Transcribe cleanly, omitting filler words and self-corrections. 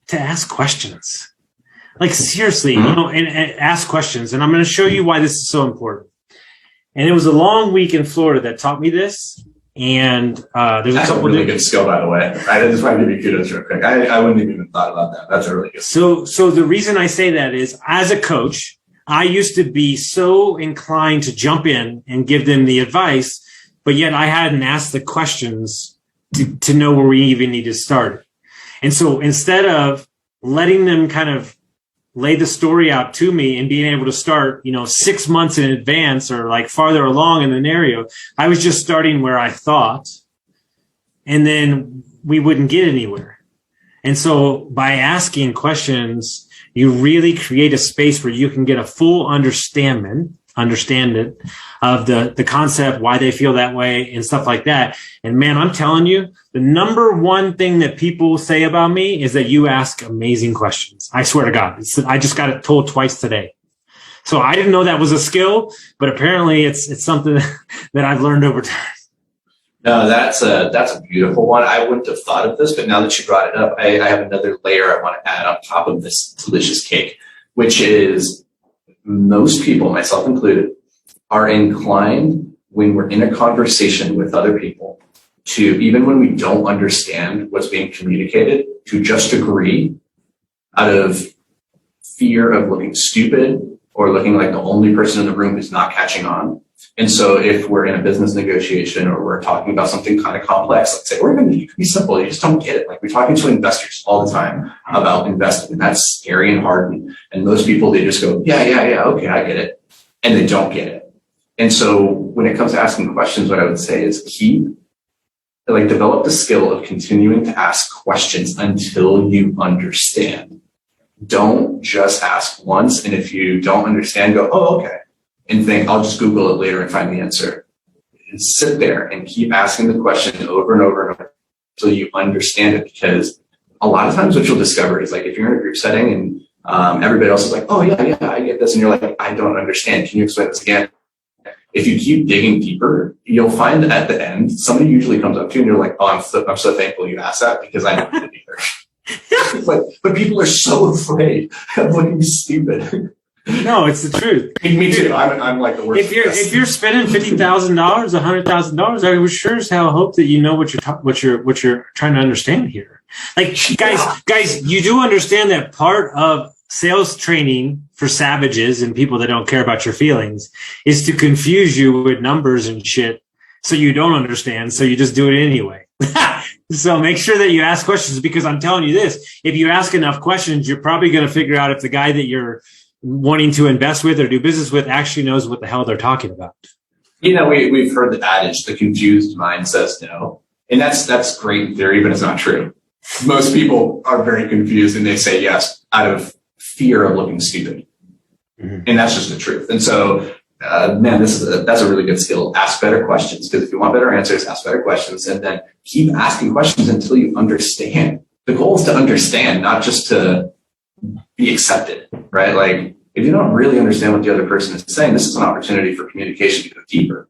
to ask questions. Like seriously, and ask questions. And I'm going to show you why this is so important. And it was a long week in Florida that taught me this. And that's a really good skill, by the way. I just want to give you kudos real quick. I wouldn't have even thought about that. That's a really good skill. So the reason I say that is, as a coach, I used to be so inclined to jump in and give them the advice, but yet I hadn't asked the questions to know where we even need to start. And so instead of letting them kind of lay the story out to me and being able to start, 6 months in advance or like farther along in the scenario, I was just starting where I thought, and then we wouldn't get anywhere. And so by asking questions, you really create a space where you can get a full understanding of the concept, why they feel that way and stuff like that. And man, I'm telling you, the number one thing that people say about me is that you ask amazing questions. I swear to God, I just got it told twice today. So I didn't know that was a skill, but apparently it's something that I've learned over time. No, that's a beautiful one. I wouldn't have thought of this, but now that you brought it up, I have another layer I want to add on top of this delicious cake, which is most people, myself included, are inclined when we're in a conversation with other people to, even when we don't understand what's being communicated, to just agree out of fear of looking stupid or looking like the only person in the room who's not catching on. And so if we're in a business negotiation or we're talking about something kind of complex, let's say, it could be simple. You just don't get it. Like we're talking to investors all the time about investing, and that's scary and hard. And most people, they just go, yeah, okay, I get it. And they don't get it. And so when it comes to asking questions, what I would say is develop the skill of continuing to ask questions until you understand. Don't just ask once. And if you don't understand, go, oh, okay. And think, I'll just Google it later and find the answer. And sit there and keep asking the question over and over and over until you understand it. Because a lot of times what you'll discover is like, if you're in a group setting and everybody else is like, oh yeah, I get this. And you're like, I don't understand. Can you explain this again? If you keep digging deeper, you'll find that at the end, somebody usually comes up to you and you're like, oh, I'm so thankful you asked that because I don't get it either. but people are so afraid of looking stupid. No, it's the truth. Me too. I'm like the worst. If you're spending $50,000, $100,000, I would sure as hell hope that you know what you're trying to understand here. Like guys, you do understand that part of sales training for savages and people that don't care about your feelings is to confuse you with numbers and shit, so you don't understand. So you just do it anyway. So make sure that you ask questions, because I'm telling you this: if you ask enough questions, you're probably going to figure out if the guy that you're wanting to invest with or do business with actually knows what the hell they're talking about. We've heard the adage, the confused mind says no. And that's great in theory, but it's not true. Most people are very confused and they say yes out of fear of looking stupid. Mm-hmm. And that's just the truth. And so, that's a really good skill. Ask better questions, because if you want better answers, ask better questions, and then keep asking questions until you understand. The goal is to understand, not just to be accepted, right? Like, if you don't really understand what the other person is saying, this is an opportunity for communication to go deeper.